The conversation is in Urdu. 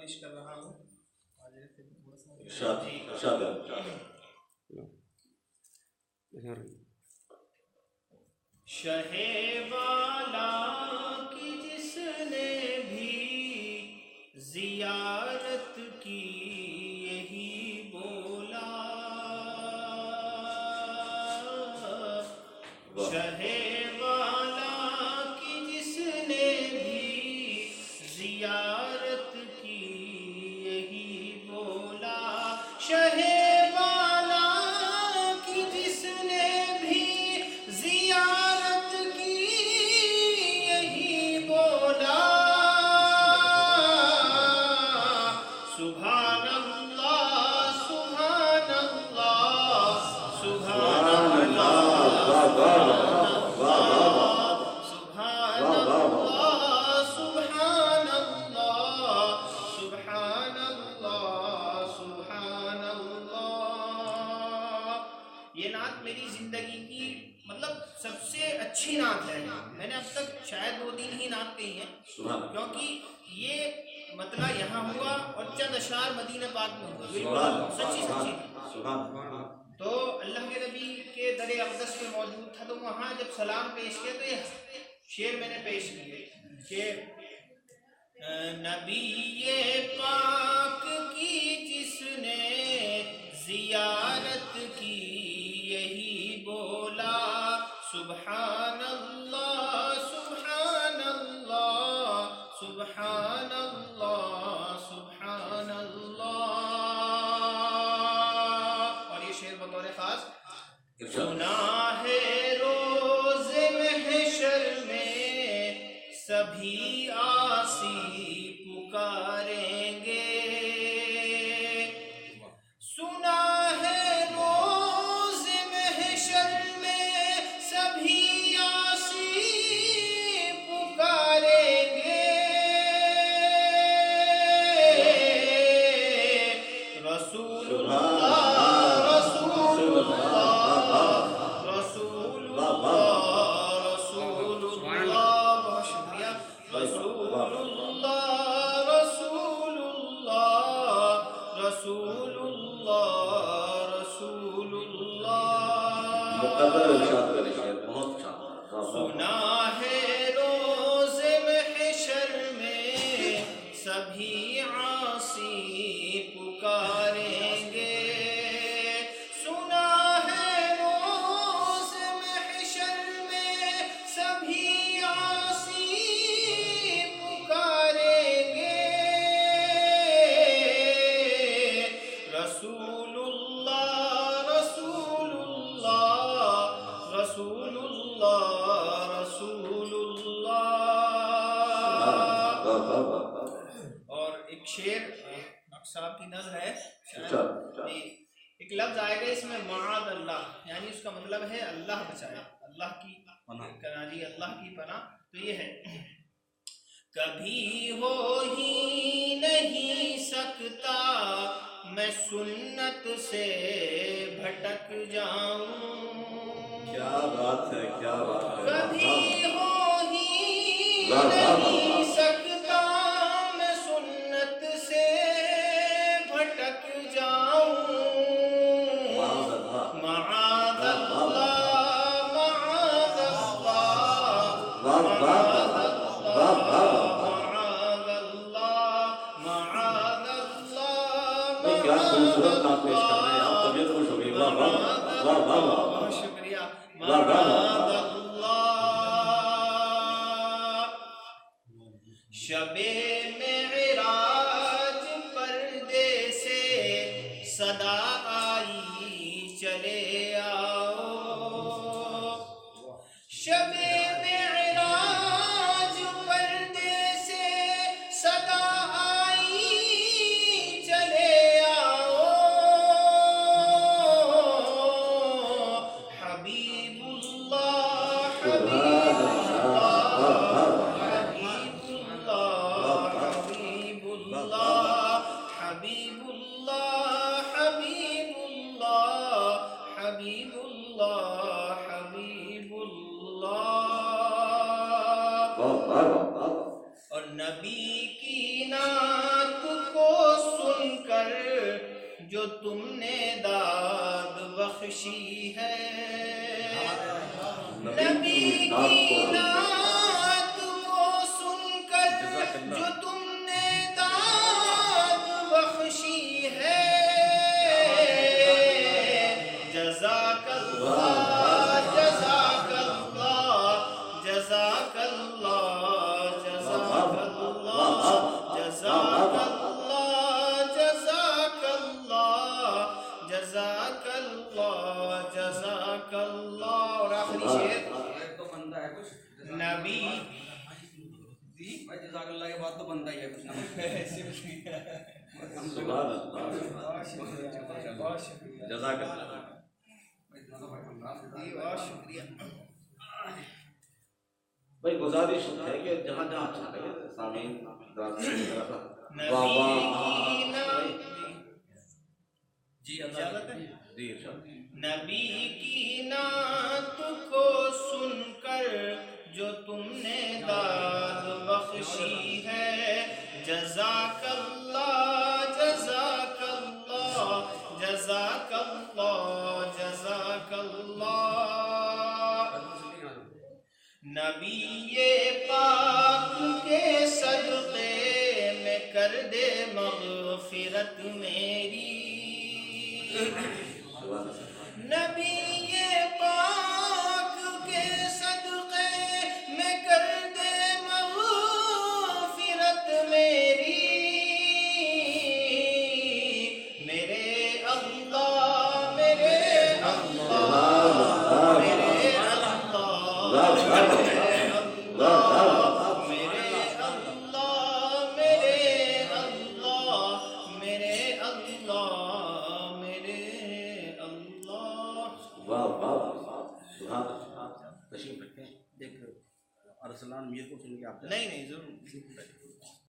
پیش کر رہا ہوں. شہ والا کی جس نے بھی زیارت کی یہی بولا. شہ والا کی جس نے بھی زیارت کی یہی بولا. شہ والا کی جس نے بھی زیارت کی یہی بولا. سبحان اللہ سبحان اللہ سبحان اللہ سبحان اللہ سبحان اللہ سبحان اللہ سبحان اللہ. یہ نعت میری زندگی کی مطلب سب سے اچھی نعت ہے. میں نے اب تک شاید 2-3 ہی نعت کہی ہیں کیونکہ یہ مطلع یہاں ہوا اور چند اشعار مدینہ پاک میں ہوا. بالکل سچی سچی. تو اللہ کے نبی کے در اقدس میں موجود تھا تو وہاں جب سلام پیش کیا تو یہ شعر میں نے پیش کیے کہ نبی پاک کی جس نے زیارت کی یہی بولا. سبحان اللہ سبحان اللہ سبحان اللہ سبحان اللہ. اور یہ شعر بطور خاص سنا ہے روز محشر میں سبھی عاصی پکاریں گے. سنا ہے روز محشر میں سبھی عاصی پکاریں گے. رسول اللہ رسول اللہ رسول اللہ رسول اللہ. بہت شکریہ. رسول اللہ رسول اللہ رسول اللہ رسول اللہ. سنا ہے روز محشر میں سبھی عاصی پکاریں گے. سنا ہے روز محشر میں سبھی عاصی پکاریں گے. رسول اللہ رسول اللہ رسول اللہ رسول اللہ. اور ایک شعر ڈاکٹر صاحب کی نظر ہے ایک لفظ آئے گا اس میں معاذ اللہ یعنی اس کا مطلب ہے اللہ بچائے اللہ کی جی اللہ کی پناہ. تو یہ ہے کبھی ہو ہی نہیں سکتا میں سنت سے بھٹک جاؤں. کیا بات ہے کیا بات ہے. کبھی ہو ہی نہیں سکتا میں سنت سے بھٹک جاؤں. معاذ اللہ معاذ اللہ معاذ اللہ معاذ اللہ معاذ اللہ. کیا خوبصورت نعت پیش کر رہے ہیں آپ. طبیعت خوش ہو گئی. واہ واہ واہ واہ واہ. بہت شکریہ. معاذ اللہ. شب معراج پردے سے صدا آئی چلے آؤ. شب معراج پردے سے صدا آئی چلے آؤ. حبیب اللہ حبیب حبیب اللہ حبیب اللہ حبیب اللہ حبیب اللہ. اور نبی کی نعت کو جو تم نے داد بخشی ہے نبی کی نعت کو سن کر جو تم نے داد بخشی ہے جزاک اللہ جزاک اللہ جزاک اللہ جزاک اللہ جزاک اللہ جزاک اللہ جزاک اللہ جزاک اللہ اور آخری شعر تو بندہ ہے کچھ نبی بھائی جزاک اللہ کے بعد تو بندہ ہی ہے کچھ سبحان اللہ بہت شکریہ جزاک اللہ بہت شکریہ بھائی گزارش ہے کہ جہاں جہاں اچھا لگے سامعین جی اجازت ہے جی ارشاد نبی کی نعت کو سن کر جو تم نے داد بخشی ہے جزاک اللہ جزاک اللہ جزاک اللہ جزاک اللہ نبی پاک کے صدقے میں کر دے مغفرت میری نبی پاک کے صدقے میں کر دے مغفرت میری میرے اللہ میرے اللہ میرے اللہ ارسلان میر کو سن کے آپ نہیں ضرور